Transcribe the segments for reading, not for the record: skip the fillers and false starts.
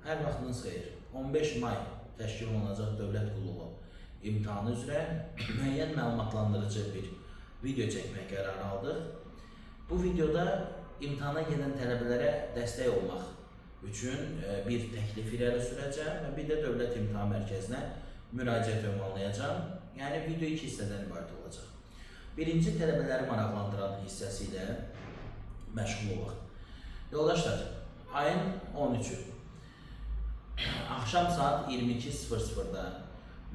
Hər vaxtınız xeyir. 15 may təşkil olunacaq dövlət qulluğu imtahanı üzrə müəyyən məlumatlandırıcı bir video çəkmək qərarı aldıq. Bu videoda imtahana gedən tələbələrə dəstək olmaq üçün bir təklif irəli sürəcəm və bir də Dövlət İmtahan Mərkəzinə müraciət ünvanlayacağım. Yəni video iki hissədən ibarət olacaq. Birinci, tələbələri maraqlandıran hissəsi ilə məşğul olaq. Yoldaşlar, ayın 13-ü axşam saat 22:00-da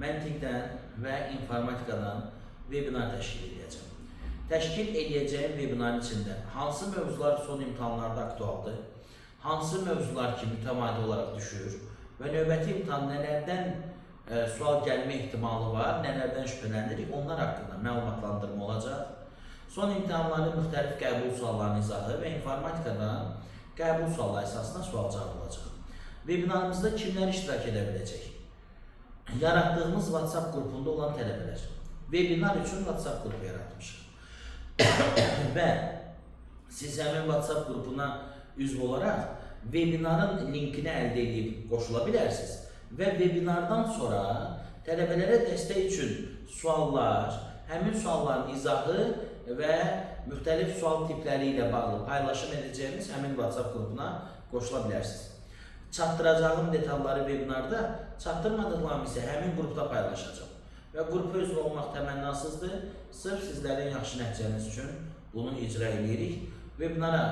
məntiqdən və informatikadan webinar təşkil edəcəm. Təşkil edəcəyim webinarın içində hansı mövzular son imtahanlarda aktualdır, hansı mövzular ki mütəmadi olaraq düşür və növbəti imtahan nələrdən sual gəlmə ehtimalı var, nələrdən şübhələndirik, onlar haqqında məlumatlandırma olacaq. Son imtahanların müxtəlif qəbul suallarının izahı və informatikadan qəbul sualları əsasında sual-cavab olacaq. Webinarımızda kimlər iştirak edə biləcək? Yaratdığımız WhatsApp qrupunda olan tələbələr. Webinar üçün WhatsApp qrupu yaratmışıq. Və siz həmin WhatsApp qrupuna üzv olaraq webinarın linkini əldə edib qoşula bilərsiniz. Və webinardan sonra tələbələrə dəstək üçün suallar, həmin sualların izahı və müxtəlif sual tipləri ilə bağlı paylaşım edəcəyimiz həmin WhatsApp qrupuna qoşula bilərsiniz. Çatdıracağım detalları webinarda, çatdırmadıqlarımı isə həmin qrupda paylaşacağım. Və qrupa üzv olmaq təmənnasızdır. Sırf sizlərin yaxşı nəticəniz üçün bunu icra edirik. Webinara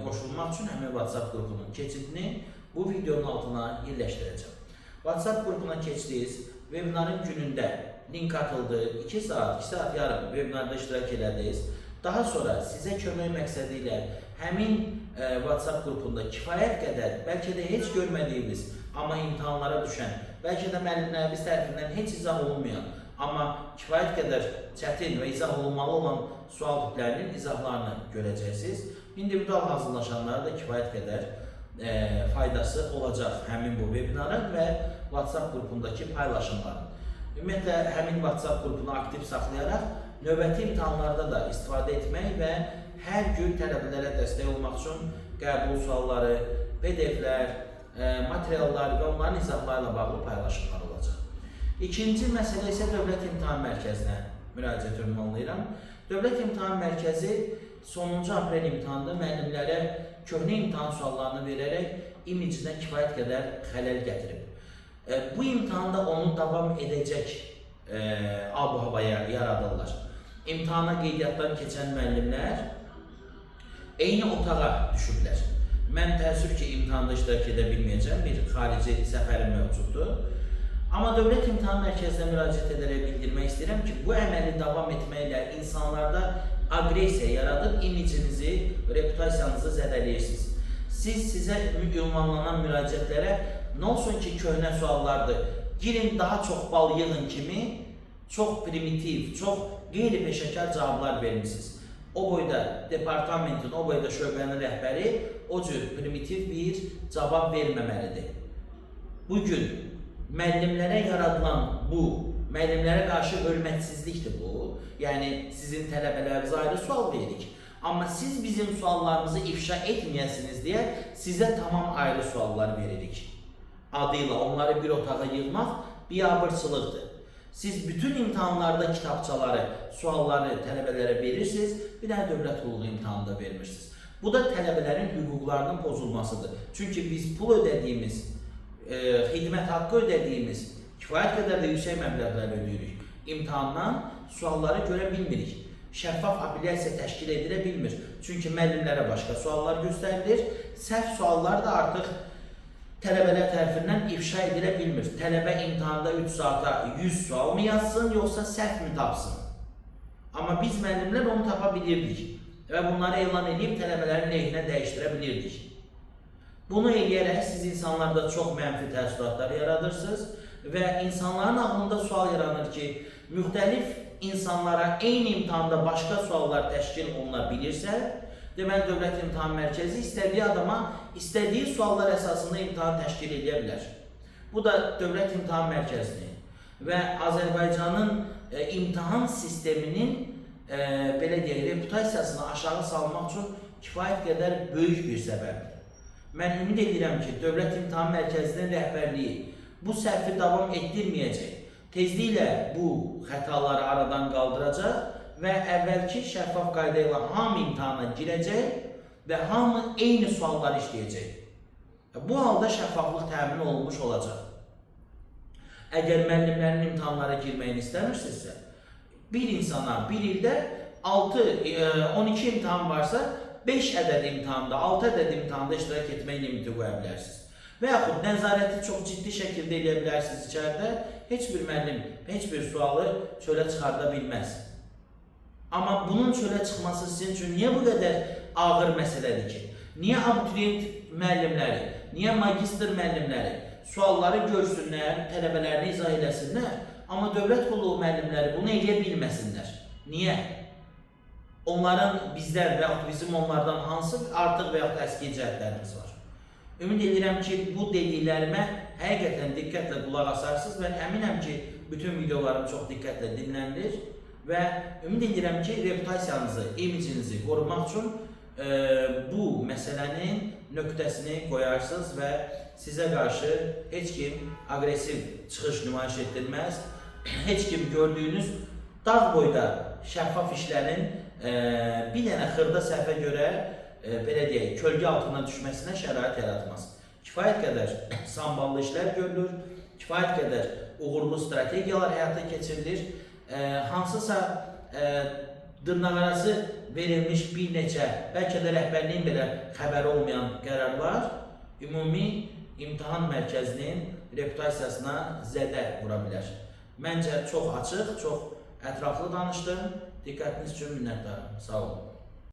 qoşulmaq üçün həmin WhatsApp qrupunun keçidini bu videonun altına yerləşdirəcəm. WhatsApp qrupuna keçdiniz, webinarın günündə link atıldı, 2 saat, 2 saat yarım webinarda iştirak edədiniz. Daha sonra sizə kömək məqsədi ilə həmin WhatsApp qrupunda kifayət qədər, bəlkə də heç görmədiyimiz, amma imtahanlara düşən, bəlkə də müəllimlərimiz tərəfindən heç izah olunmayan, amma kifayət qədər çətin və izah olunmalı olan sual tiplərinin izahlarını görəcəksiniz. İndividual hazırlaşanlara da kifayət qədər faydası olacaq həmin bu webinarın və WhatsApp qrupundakı paylaşımların. Ümumiyyətlə, həmin WhatsApp qrupunu aktiv saxlayaraq növbəti imtahanlarda da istifadə etmək və hər gün tələbələrə dəstək olmaq üçün qəbul sualları, PDF-lər, materiallar və onların izahları ilə bağlı paylaşımlar olacaq. İkinci məsələ isə Dövlət İmtahan Mərkəzinə müraciət ünvanlayıram. Dövlət İmtahan Mərkəzi sonuncu aprel imtahanında müəllimlərə köhnə imtahan suallarını verərək imicinə kifayət qədər xələl gətirib. Bu imtahanda onu davam edəcək ab-havaya yaradırlar. İmtahana qeydiyyatdan keçən müəllimlər eyni otağa düşüblər. Mən təəssüf ki, imtahanda iştirak edə bilməyəcəm, bir xarici səfərim mövcuddur. Amma Dövlət İmtahan Mərkəzinə müraciət edərək bildirmək istəyirəm ki, bu əməli davam etməklə insanlarda aqresiya yaradıb imicinizi, reputasiyanızı zədələyirsiniz. Sizə ünvanlanan müraciətlərə nə olsun ki, köhnə suallardır, girin daha çox bal yığın kimi çox primitiv, çox qeyri-peşəkar cavablar vermişsiniz. O boyda departamentin, o boyda şöbənin rəhbəri o cür primitiv bir cavab verməməlidir. Bugün müəllimlərə yaradılan bu, müəllimlərə qarşı hörmətsizlikdir bu. Yəni, sizin tələbələrinizə ayrı sual veririk. Amma siz bizim suallarımızı ifşa etməyəsiniz deyə sizə tamam ayrı suallar veririk. Adıyla onları bir otağa yığmaq biabırçılıqdır. Siz bütün imtahanlarda kitabçaları, sualları tələbələrə verirsiniz, bir dənə dövlət qulluğu imtahanında vermirsiniz. Bu da tələbələrin hüquqlarının pozulmasıdır. Çünki biz pul ödədiyimiz, xidmət haqqı ödədiyimiz, kifayət qədər də yüksək məbləğlər ödəyirik. İmtahandan sualları görə bilmirik. Şəffaf apellyasiya təşkil edilə bilmir. Çünki müəllimlərə başqa suallar göstərilir. Səhv suallar da artıq tələbələr tərəfindən ifşa edilə bilmir. Tələbə imtahanda 3 saata 100 sual mı yazsın, yoxsa səhv mi tapsın? Amma biz müəllimlər onu tapa bilirdik və bunları elan edib tələbələrin lehinə dəyişdirə bilirdik. Bunu eləyərək siz insanlarda çox mənfi təəssüratlar yaradırsınız və insanların ağlında sual yaranır ki, müxtəlif insanlara eyni imtahanda başqa suallar təşkil oluna bilirsə, deməli, Dövlət İmtahan Mərkəzi istədiyi adama, istədiyi suallar əsasında imtahan təşkil edə bilər. Bu da Dövlət İmtahan Mərkəzini və Azərbaycanın imtahan sisteminin belə deyək, reputasiyasını aşağı salmaq üçün kifayət qədər böyük bir səbəbdir. Mən ümid edirəm ki, Dövlət İmtahan Mərkəzinin rəhbərliyi bu səhvi davam etdirməyəcək. Tezliklə bu xətaları aradan qaldıracaq və əvvəlki şəffaf qayda ilə hamı imtahana girəcək və hamı eyni sualları işləyəcək. Bu halda şəffaflıq təmin olunmuş olacaq. Əgər müəllimlərin imtahanlara girməyini istəmirsinizsə, bir insana bir ildə 12 imtahan varsa, 5 ədəd imtahanda, 6 ədəd imtahanda iştirak etmək limiti qoya bilərsiniz. Və yaxud nəzarəti çox ciddi şəkildə edə bilərsiniz içəridə, heç bir müəllim, heç bir sualı çölə çıxarda bilməz. Amma bunun çölə çıxması sizin üçün niyə bu qədər ağır məsələdir ki? Niyə abituriyent müəllimləri, niyə magistr müəllimləri sualları görsünlər, tələbələrini izah eləsinlər, amma dövlət qulluğu müəllimləri bunu eləyə bilməsinlər? Niyə? Onların bizlər və yaxud bizim onlardan hansı artıq və yaxud əski cəhətlərimiz var? Ümid edirəm ki, bu dediklərimə həqiqətən diqqətlə qulaq asarsınız və əminəm ki, bütün videolarım çox diqqətlə dinlənilir və ümid edirəm ki, reputasiyanızı, imicinizi qorumaq üçün bu məsələnin nöqtəsini qoyarsınız və sizə qarşı heç kim agresiv çıxış nümayiş etdirməz, heç kim gördüyünüz dağ boyda şəffaf işlərin bir dənə xırda səhvə görə belə deyək, kölgə altına düşməsinə şərait yaratmaz. Kifayət qədər samballı işlər görülür, kifayət qədər uğurlu strategiyalar həyata keçirilir, hansısa dırnaqarası verilmiş bir neçə, bəlkə də rəhbərliyin belə xəbəri olmayan qərarlar ümumi imtahan mərkəzinin reputasiyasına zədə vura bilər. Məncə çox açıq, çox ətraflı danışdım. Diqqətiniz üçün minnətdarım. Sağ olun.